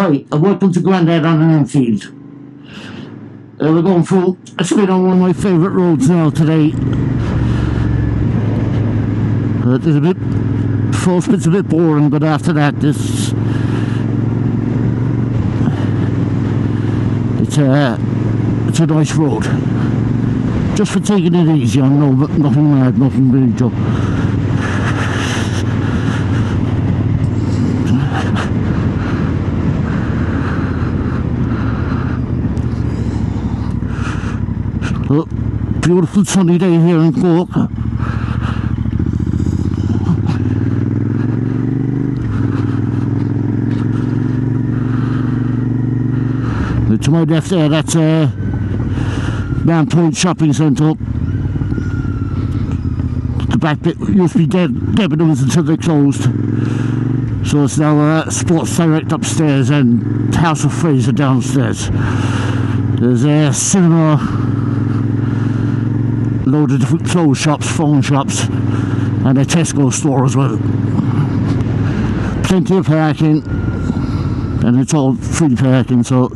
Hi, and welcome to Grandad on an Enfield. We're going through a spin on one of my favourite roads now today. There's a bit, first bit's a bit boring, but after that, it's a nice road. Just for taking it easy, I know, but nothing mad, nothing major. Beautiful sunny day here in Cork. To my left there, that's Man Point Shopping Centre. The back bit used to be Debenhams until they closed. So it's now Sports Direct upstairs and House of Fraser downstairs. There's a cinema, load of different clothes shops, phone shops, and a Tesco store as well. Plenty of parking, and it's all free parking, so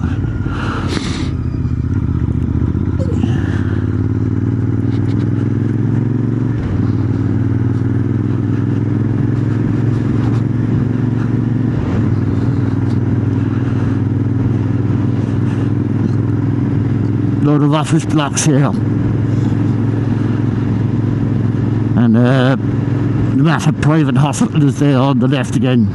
load of office blocks here. And the massive private hospital is there on the left again.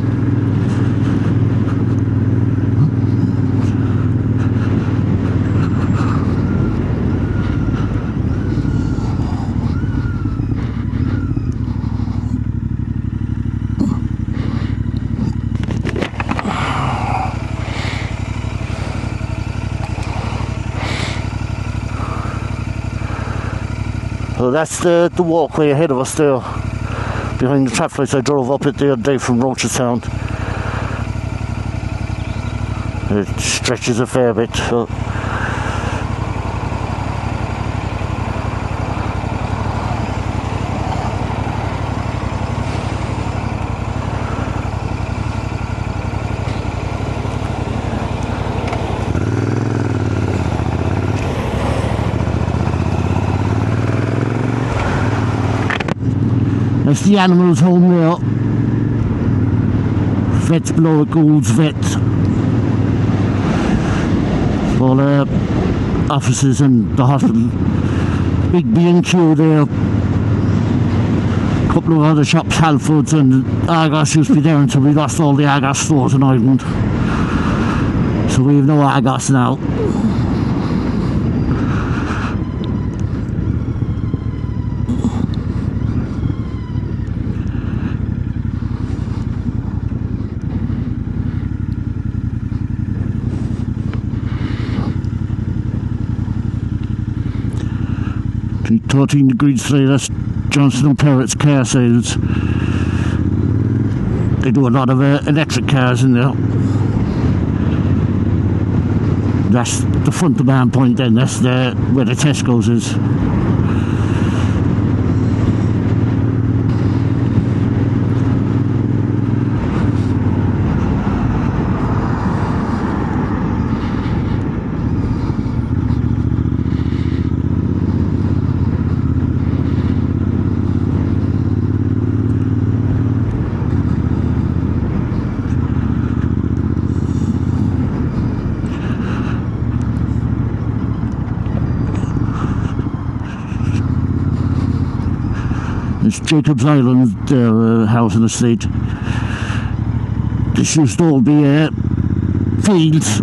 So that's the walkway ahead of us there, behind the traffic lights. I drove up it the other day from Rochestown. It stretches a fair bit. So. That's the animals home there. Vet's below at Gould's Vet. All the offices and the hospital. Big B&Q there. A couple of other shops, Halfords and Argos used to be there until we lost all the Argos stores in Ireland. So we have no Argos now. It's 13 degrees today. That's Johnson & Perrott's car sales. They do a lot of electric cars in there. That's the front of Man Point then. That's where the Tesco's is. It's Jacob's Island house and estate. This used to all be fields.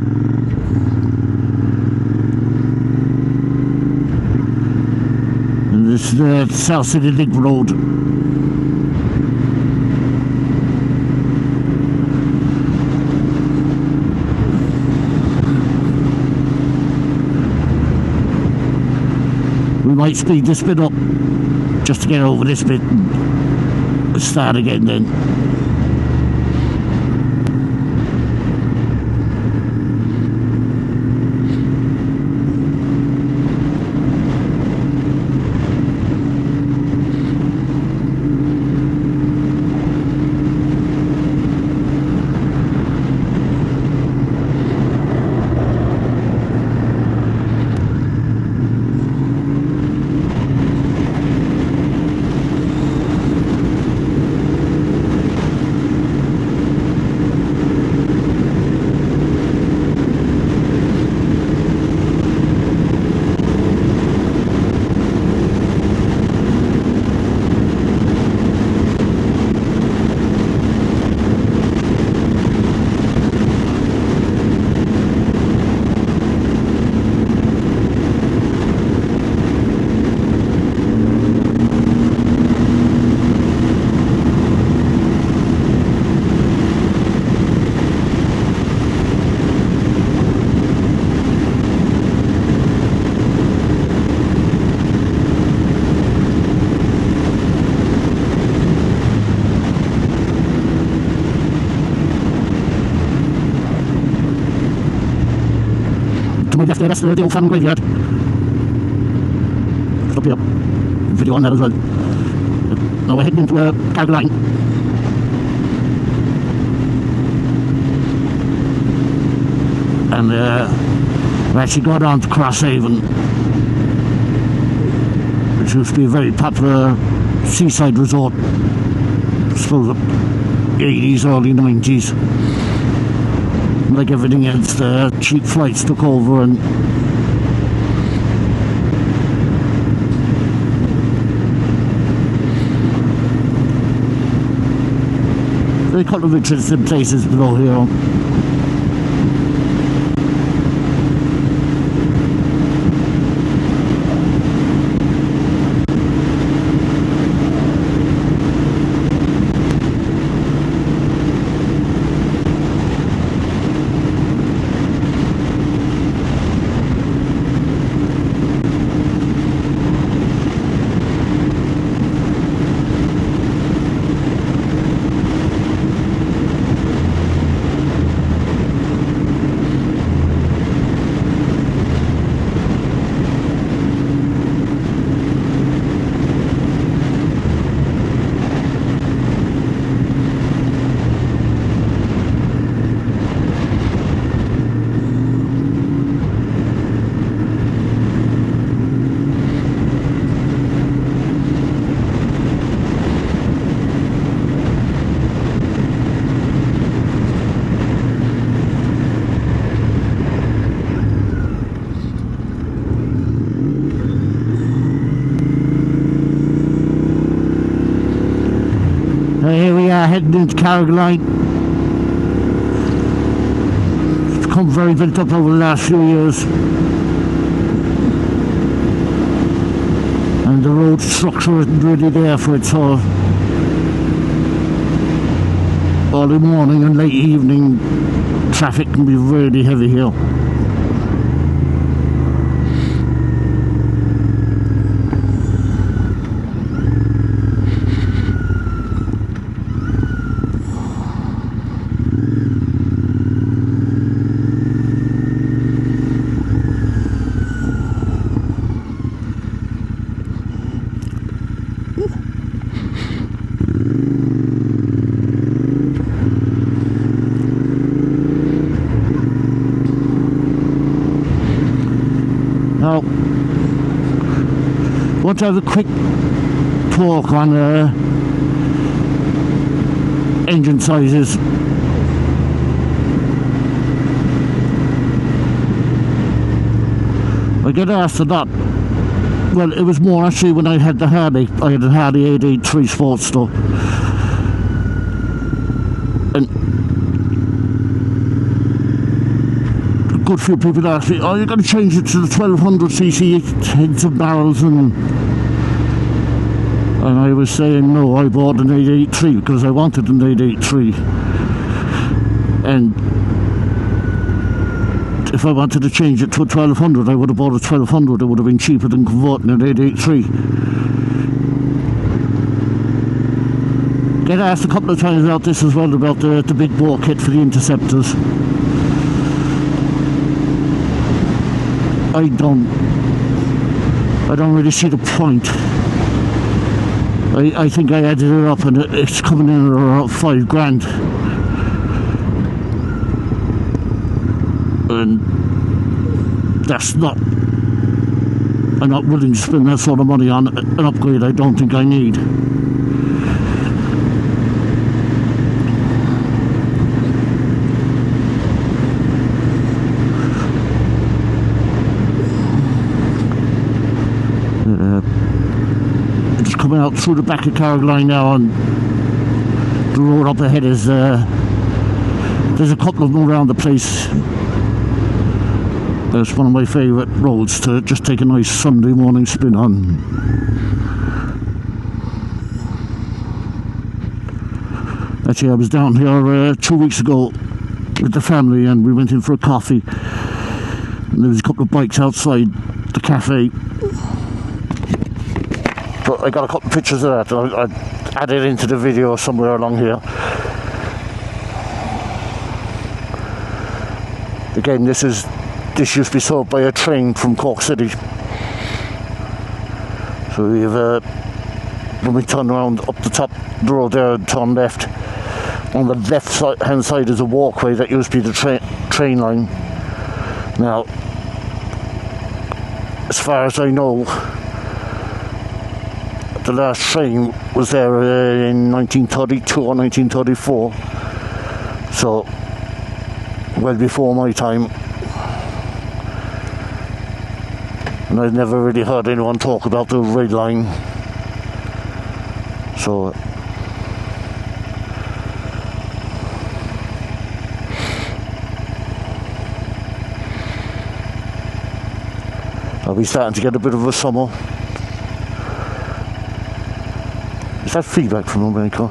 And this is the South City Link Road. We might speed this bit up just to get over this bit and start again then. to my left there, that's the old family graveyard. Stop here. Video on that as well. Now we're heading into Carrigaline. And we actually got on to Crosshaven, which used to be a very popular seaside resort, I suppose, the 80s, early 90s. Like everything else, the cheap flights took over, and there are a couple of interesting places below here. Here we are heading into Carrigaline. It's become very built up over the last few years, and the road structure isn't really there for it, so early morning and late evening traffic can be really heavy here. Now, I want to have a quick talk on engine sizes. I get asked a lot. Well, it was more actually when I had the Harley. I had the Harley 883 Sportster. And a good few people asked me, oh, you're going to change it to the 1200cc heads and barrels, and I was saying no, I bought an 883 because I wanted an 883, and if I wanted to change it to a 1200, I would have bought a 1200. It would have been cheaper than converting an 883. Get asked a couple of times about this as well, about the big bore kit for the Interceptors. I don't really see the point. I think I added it up and it's coming in at around £5 grand. And that's not, I'm not willing to spend that sort of money on an upgrade I don't think I need. Just coming out through the back of Carrigaline now, and the road up ahead is there's a couple of them around the place. It's one of my favourite roads to just take a nice Sunday morning spin on. Actually, I was down here 2 weeks ago with the family, and we went in for a coffee, and there was a couple of bikes outside the cafe. But I got a couple of pictures of that. I added into the video somewhere along here. Again, this is this used to be served by a train from Cork City. So we have, when we turn around up the top of the road there and turn left, on the left hand side is a walkway that used to be the train line. Now, as far as I know, the last train was there in 1932 or 1934, so well before my time, and I've never really heard anyone talk about the rail line. So I'll be starting to get a bit of a summer. Is that feedback from America?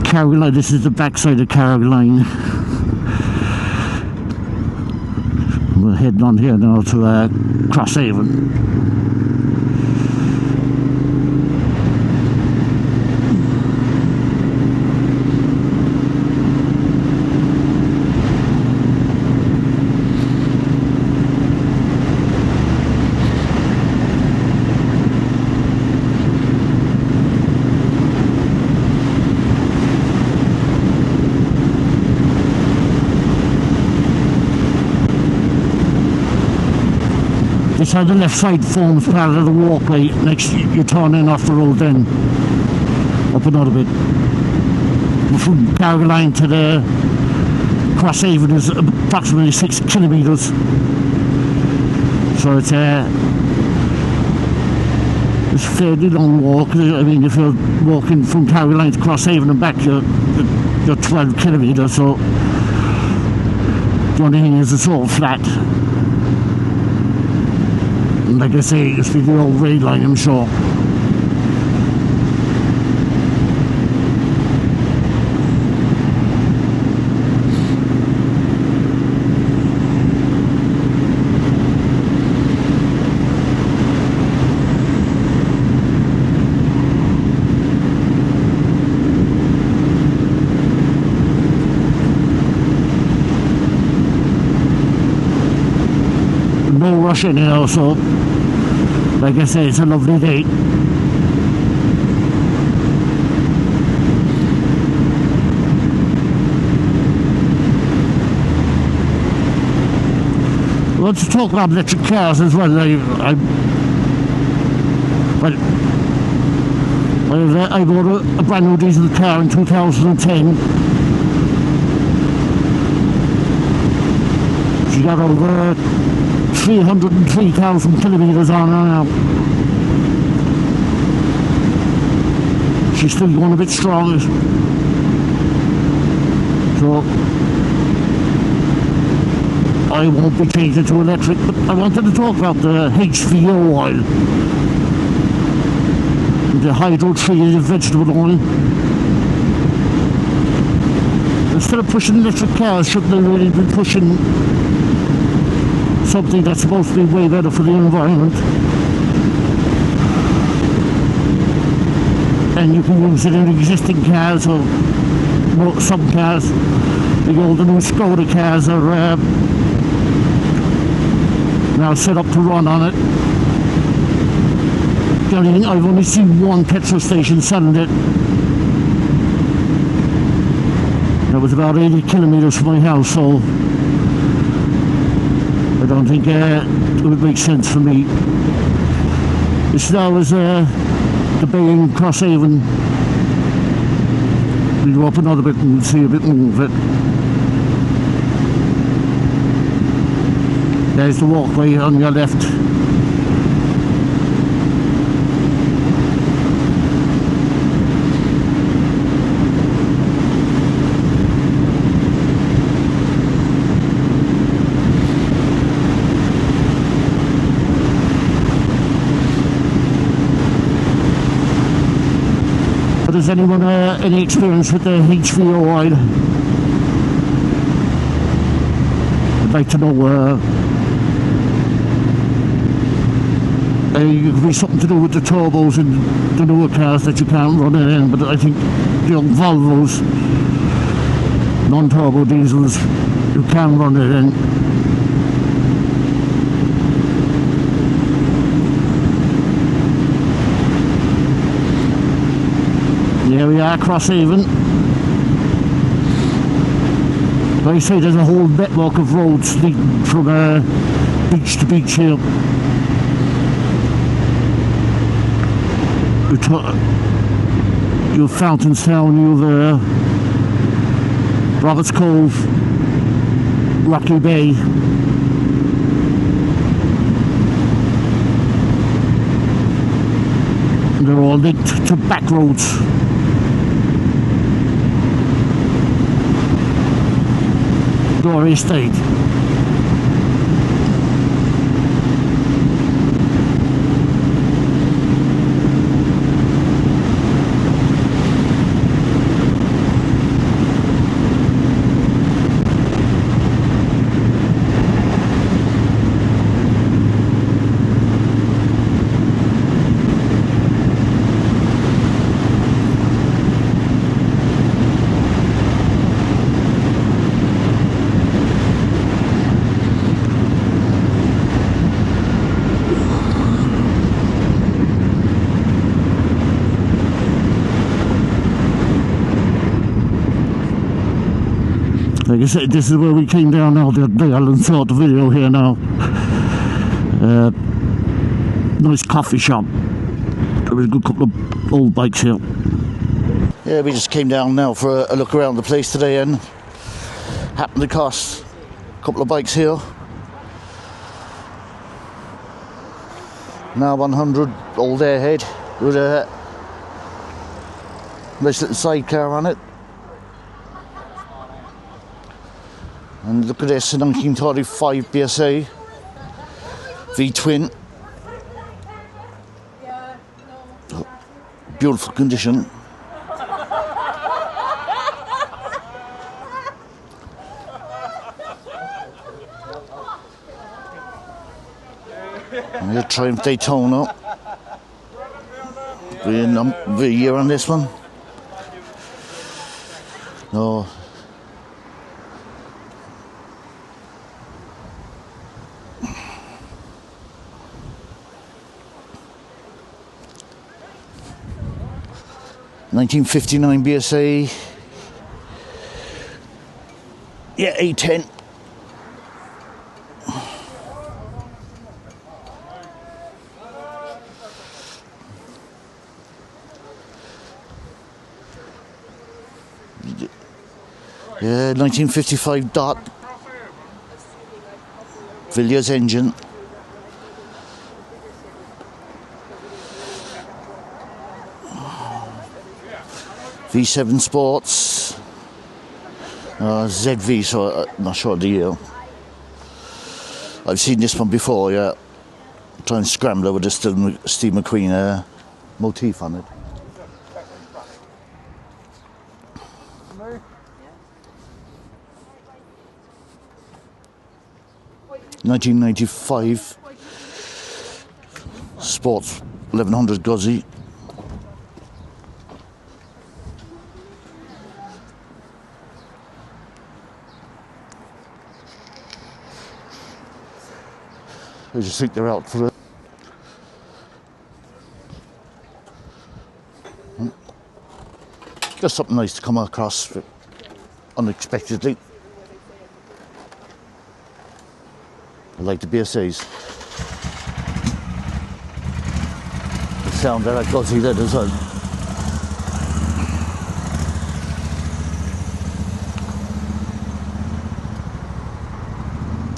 Caroline, this is the backside of Caroline. We're heading on here now to Crosshaven. This on the left side forms part of the walkway. Next you turn in off the road, then up another bit. From Caroline to the Crosshaven is approximately 6 kilometres. So it's a fairly long walk. I mean, if you're walking from Caroline to Crosshaven and back, you're 12 kilometres. So the only thing is it's all flat. Like I say, it's the old rail line, I'm sure. No rush in here, so like I say, it's a lovely day. Let's talk about electric cars as well. I bought a brand new diesel car in 2010. She got over 303,000 kilometres on her now. She's still going a bit strong. So I won't be changing to electric, but I wanted to talk about the HVO oil. The hydro-treated vegetable oil. Instead of pushing electric cars, shouldn't they really be pushing something that's supposed to be way better for the environment? And you can use it in existing cars, or some cars. The older new Skoda cars are now set up to run on it. The only thing, I've only seen one petrol station selling it. That was about 80 kilometres from my house, so I don't think it would make sense for me. This now is the bay in Crosshaven. We'll go up another bit and see a bit more of it. There's the walkway on your left. But has anyone any experience with the HVO oil? I'd like to know. It could be something to do with the turbos in the newer cars that you can't run it in, but I think the young Volvos, non-turbo diesels, you can run it in. Here we are, Crosshaven. Like I say, there's a whole network of roads leading from beach to beach here. You've Fountainstown, you've Roberts Cove, Rocky Bay. They're all linked to back roads. Glory State. Like I said, this is where we came down now, the island sort of video here now. Nice coffee shop. There was a good couple of old bikes here. Yeah, we just came down now for a look around the place today and happened to cost a couple of bikes here. Now 100 old airhead with a nice little sidecar on it. And look at this, a 1935 BSA V-twin. Oh, beautiful condition. And a Triumph Daytona. The year on this one. No. $1959 BSA. Yeah, A10. Yeah, 1955 Dot. Villiers engine. V7 Sports, ZV, so I'm not sure the year. I've seen this one before, yeah. Try and scrambler with the Steve McQueen motif on it. $1995 Sports 1100 Guzzi. I just think they're out for it. Just something nice to come across unexpectedly. I like the BSAs. The sound that I got see that as well.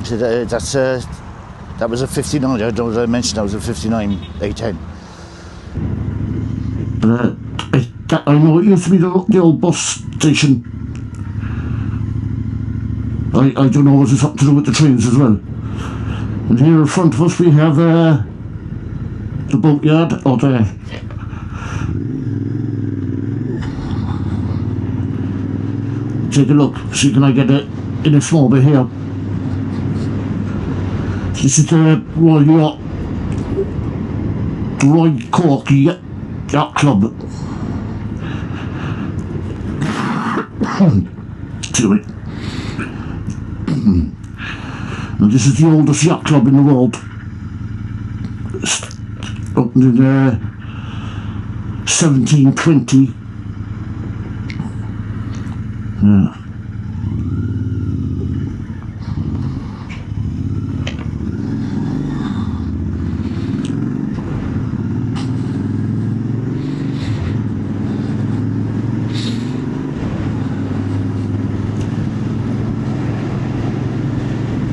So that was a 59. I don't know if I mentioned that was a 59 A10. I know it used to be the old bus station. I don't know if it's something to do with the trains as well. And here in front of us we have the boatyard, or take a look, see can I get it in a small bit here. This is the Royal Yacht, the Royal Cork Yacht Club. Excuse me. And this is the oldest yacht club in the world. It's opened in 1720. Yeah.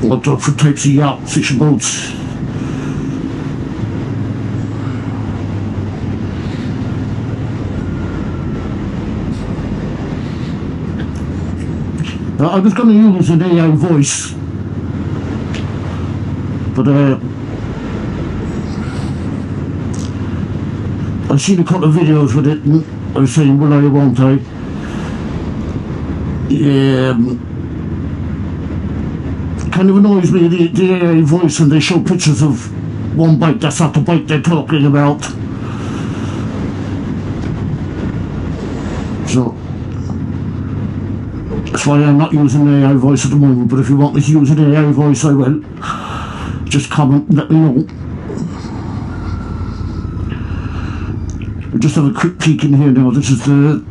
All different types of yacht, fishing boats. I was going to use an AI voice, but I've seen a couple of videos with it and I was saying, will I or won't I? Kind of annoys me, the AI voice, and they show pictures of one bike that's not the bike they're talking about. So that's why I'm not using AI voice at the moment, but if you want me to use an AI voice, I will. Just comment and let me know. We'll just have a quick peek in here now. This is the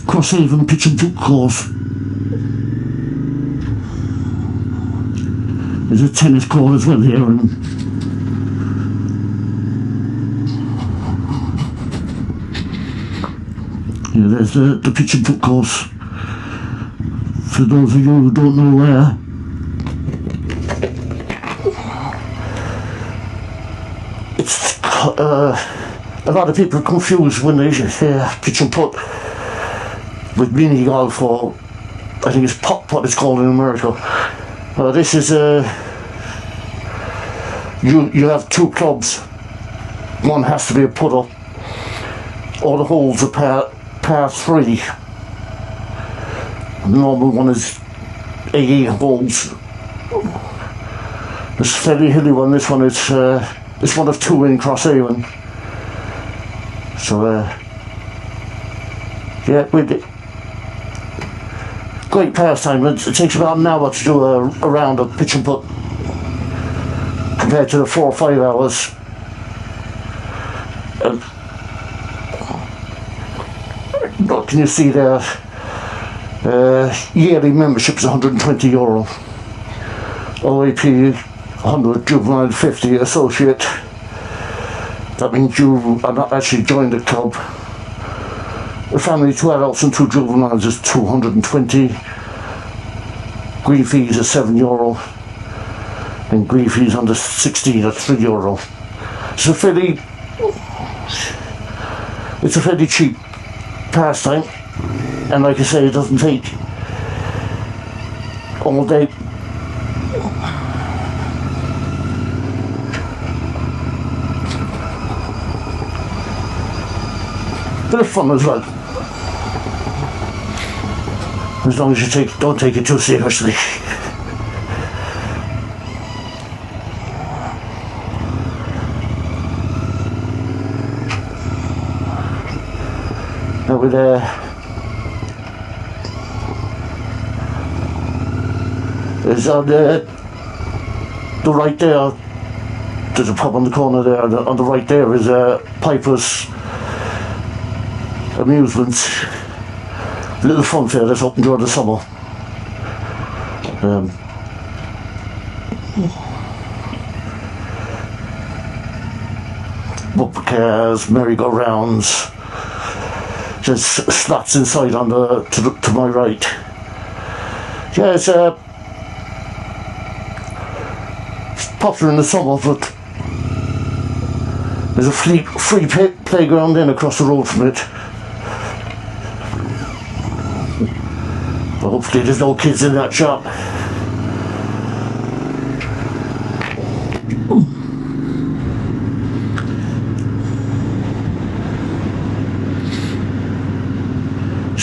Crosshaven pitch and putt course. There's a tennis court as well here, and yeah, there's the pitch and putt course. For those of you who don't know where, it's a lot of people are confused when they hear pitch and putt with mini golf, or I think it's putt it's called in America. This is you have two clubs. One has to be a putter. All the holes are par 3. The normal one is 8 holes. This fairly hilly one. This one is it's one of 2 in Crosshaven. So yeah, with it. Great pastime. It takes about an hour to do a round of pitch and putt compared to the 4 or 5 hours. What can you see there? Yearly membership is €120. OAP 100, juvenile 50, associate. That means you are not actually joined the club. A family, 2 adults and 2 juveniles is 220. Green fees are €7, and green fees under 16 are €3. It's a fairly cheap pastime, and like I say, it doesn't take all day. Bit of fun as well, as long as you don't take it too seriously. Now with there's on the right there, there's a pub on the corner there, and on the right there is Piper's Amusements, little fun fair that's open during the summer. Bumper cars, merry-go-rounds. There's slots inside on to my right. Yeah, it's popular in the summer, but there's a free playground then across the road from it. Well, hopefully there's no kids in that shop.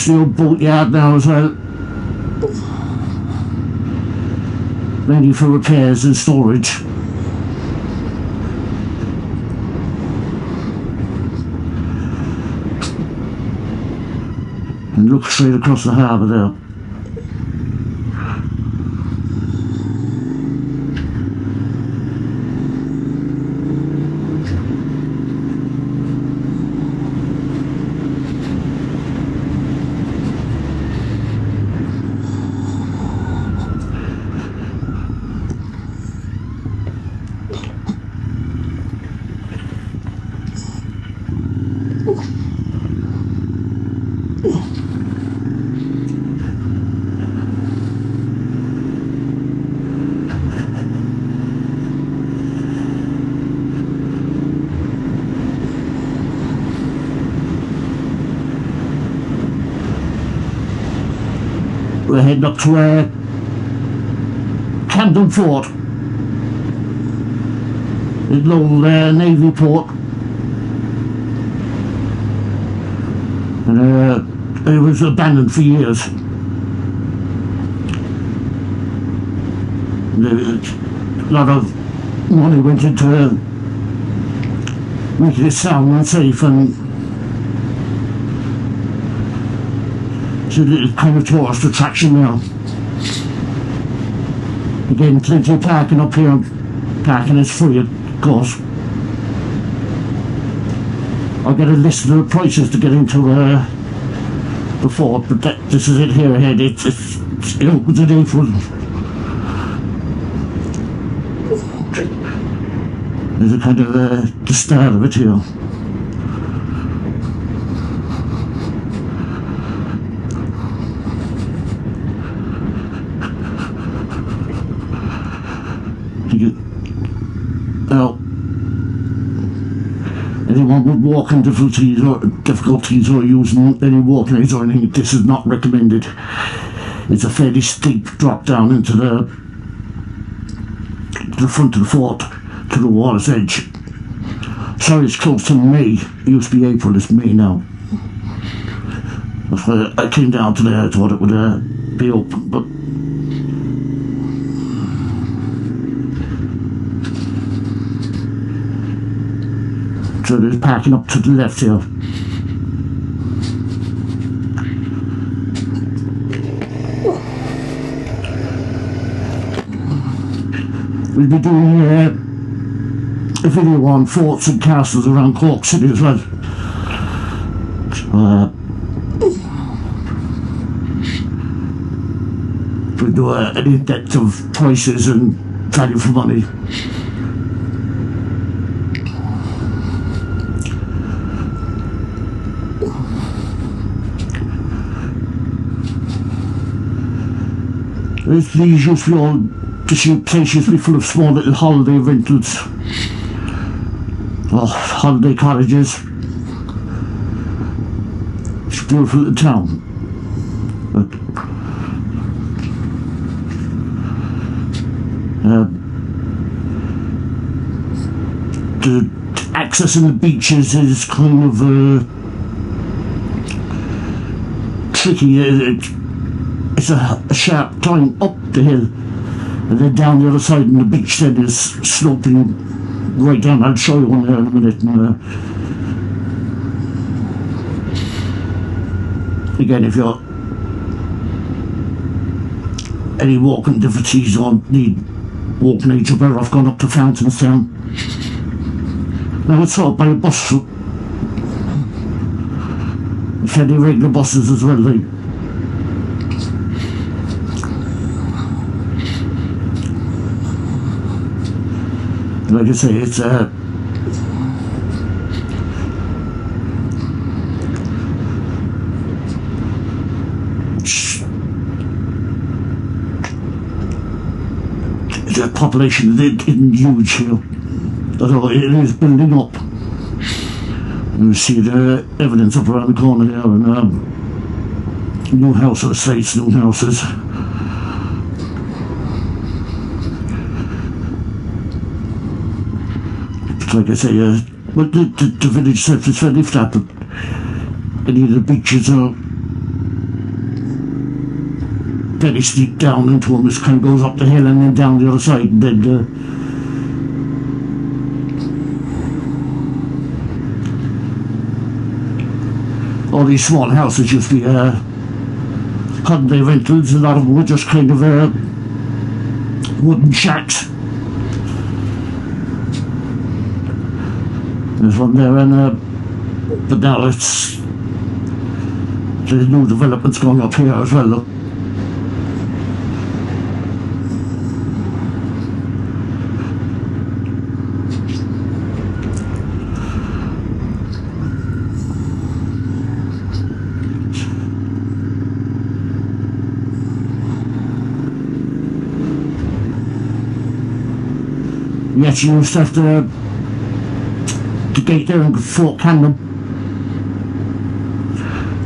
the old boatyard now as well, mainly for repairs and storage. And look straight across the harbour there. We're heading up to Camden Fort, an old Navy port, and it was abandoned for years. A lot of money went into making it sound and safe, and it's kind of tourist attraction now. Again, plenty of parking up here. Parking is free, of course. I'll get a list of the prices to get into the fort, but this is it here ahead. It opens in April. There's a kind of the start of it here. Now, anyone with walking difficulties or using any walking aids or anything, this is not recommended. It's a fairly steep drop down into the front of the fort, to the water's edge. Sorry, it's close to May. It used to be April, it's May now. That's why I came down today. I thought it would be open, but so there's parking up to the left here. We'll be doing a video on forts and castles around Cork City as well. We'll do an in-depth of prices and value for money. These used to be all, this place used to be full of small little holiday rentals, or holiday cottages. It's a beautiful little town. But, the accessing the beaches is kind of tricky. It's a sharp climb up the hill, and then down the other side, and the beach then is sloping right down. I'll show you one there in a minute. And, again, if you're any walking difficulties or need walking aids, you're better off going up to Fountainstown. Now it's sold by a bus route. Fairly regular buses as well, like I say, it's the population isn't huge here, although it is building up. You see the evidence up around the corner here, and new house estates, new houses. Like I say, well, the village itself is fairly flat, but any of the beaches are very steep down into them. It kind of goes up the hill and then down the other side, and then all these small houses used to be holiday rentals. A lot of them were just kind of wooden shacks. There's one there, and but now there's new developments going up here as well. Look. We actually used to have the gate there in Fort Camden.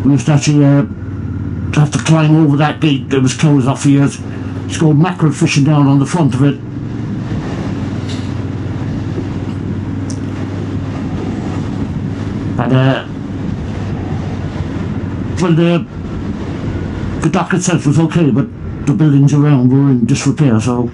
We used to actually have to climb over that gate that was closed off for years. It's called mackerel fishing down on the front of it. And well, the dock itself was okay, but the buildings around were in disrepair, so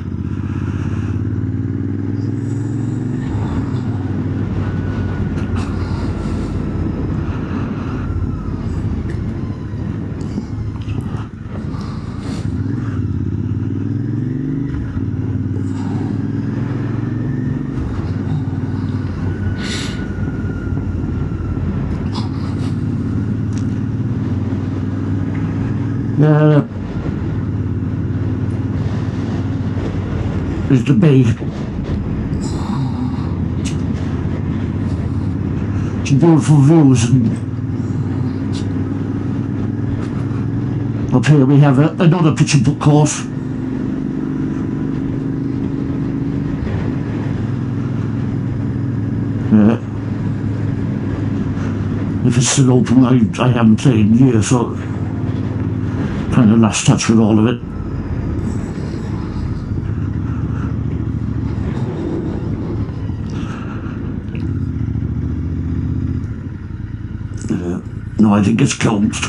is the bay. Some beautiful views. Up here we have another pitching putt course. If it's still open, I haven't played in years, so kind of lost touch with all of it. No, I think it's closed.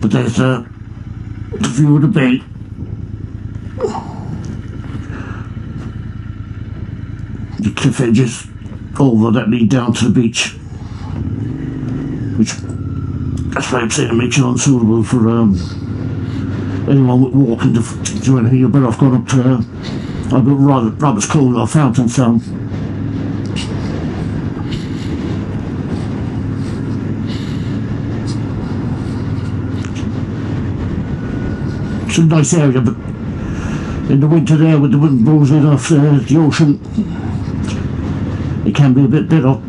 But there's the view of the bay. The cliff edges over that lead down to the beach, which that's why I'm saying it makes it unsuitable for anyone walking to anything. You're better off going up to Robert's Cove or Fountainstown. It's a nice area, but in the winter there, with the wind blows in off the ocean, it can be a bit bitter.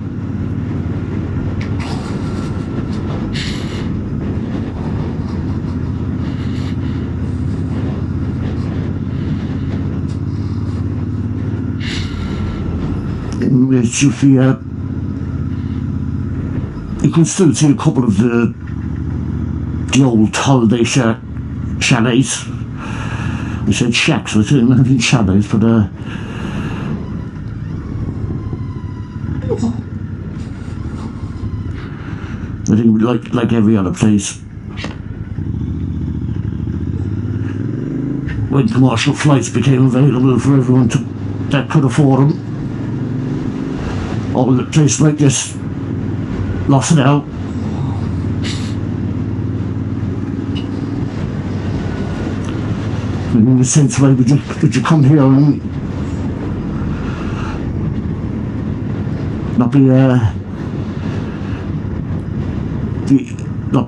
It's usually, you can still see a couple of the old holiday chalets. I said shacks, I think chalets, but I think like every other place, when commercial flights became available for everyone that could afford them, all the places like this lost it out. In the sense, why would you come here and not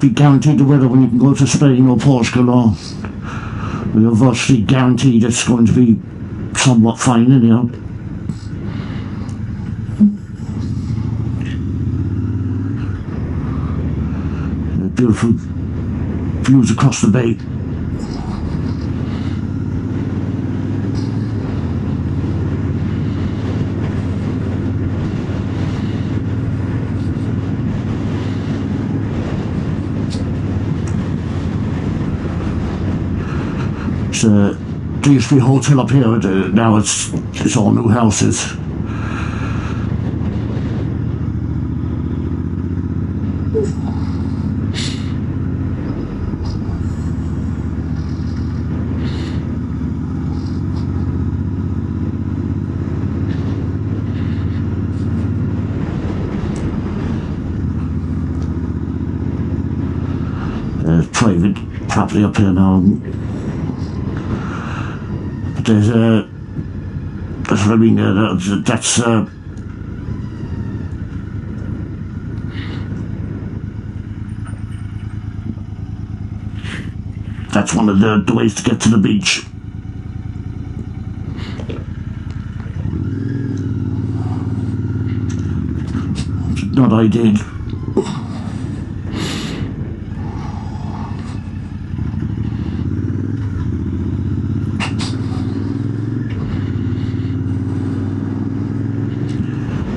be guaranteed the weather when you can go to Spain or Portugal, or you're virtually guaranteed it's going to be somewhat fine anyhow. Beautiful views across the bay. There used to be a hotel up here, now it's all new houses. drive it properly up here now. But there's that's what I mean. That's one of the ways to get to the beach. Not I did.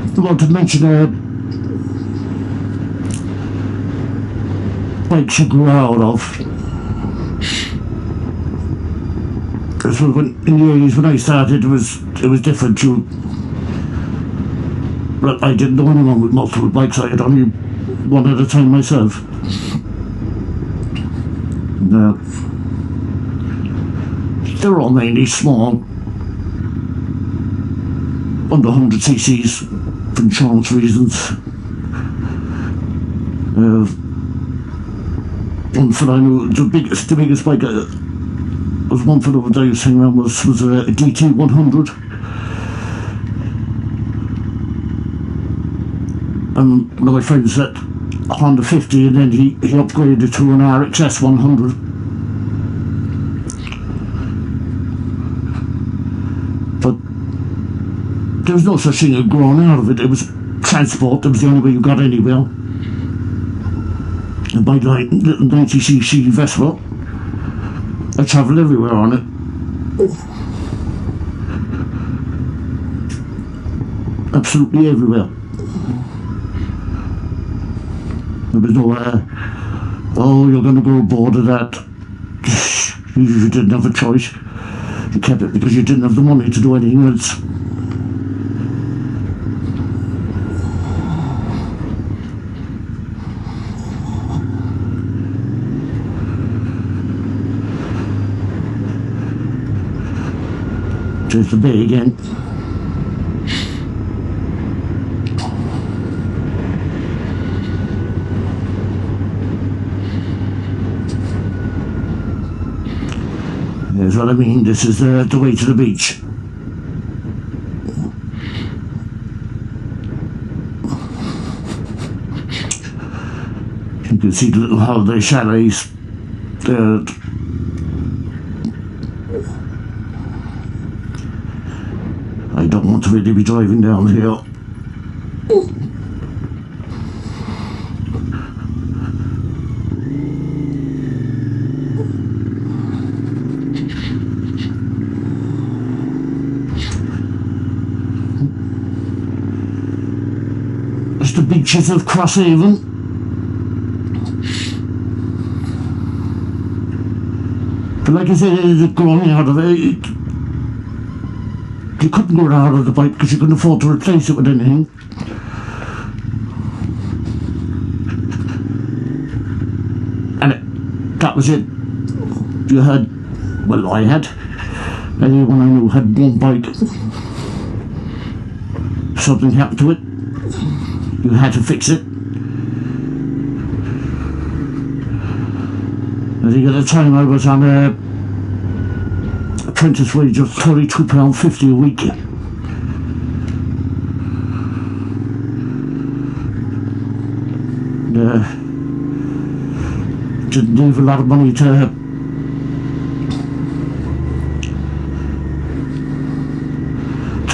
I want to mention bikes you grew out of. Because in the 80s when I started, it was different. I didn't know anyone with multiple bikes. I had only one at a time myself. They're all mainly small, under 100 cc's for insurance reasons. One for I knew the biggest bike was one for the other day I was hanging around was a DT 100. And one of my friends had a Honda 50 and then he upgraded to an RXS 100. But there was no such thing as growing out of it. It was transport, that was the only way you got anywhere. And my little 90cc Vespa, I travelled everywhere on it. Absolutely everywhere. There was no, oh, you're going to go aboard of that. You didn't have a choice. You kept it because you didn't have the money to do anything else. There's the bay again. That's what I mean, this is the way to the beach. You can see the little holiday chalets there. I don't want to really be driving down here. It's the beaches of Crosshaven. But like I said, growing out of it, you couldn't go out of the bike because you couldn't afford to replace it with anything. And that was it. You had, well, I had, anyone I knew had one bike. Something happened to it, you had to fix it. I think at the time I was on a apprentice wage of £32.50 a week. Didn't leave a lot of money to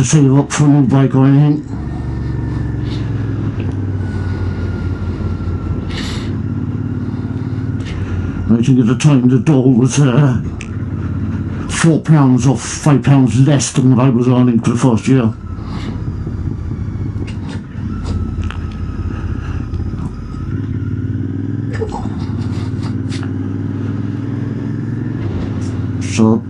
save up for a new bike or anything. I think at the time the dole was £4 or £5 less than what I was earning for the first year. So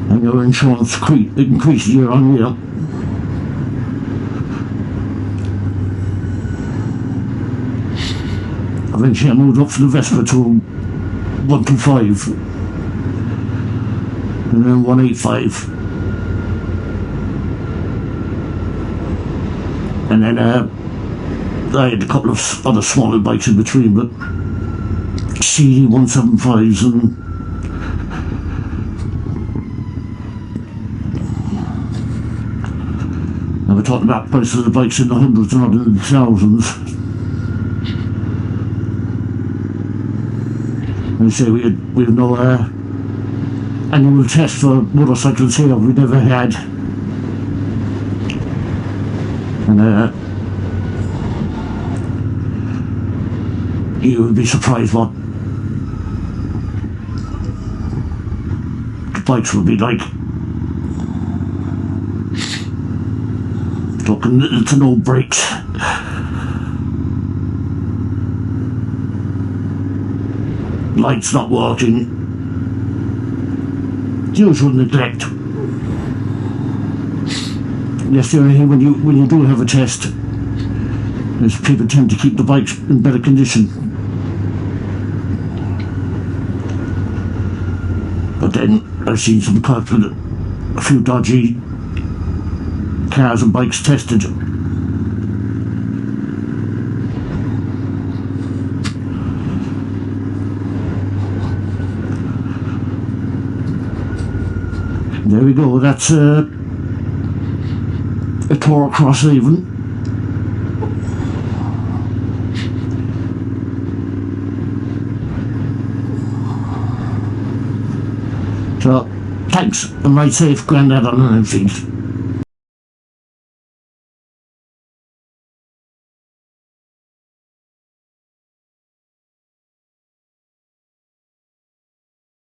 and your insurance increased year on year. Eventually I moved up from the Vespa to 125. and then 185, and then I had a couple of other smaller bikes in between, but CD 175s and we're talking about prices of the bikes in the hundreds and not in the thousands. And say we have no annual test for motorcycles here. We never had, and you would be surprised what the bikes would be like. Talking little to no brakes. Lights not working. Usual neglect. That's the only thing when you do have a test, is people tend to keep the bikes in better condition. But then I've seen some cars with a few dodgy cars and bikes tested. There we go, that's a Torque Crosshaven. So, thanks, and ride safe, Grandad on an Enfield.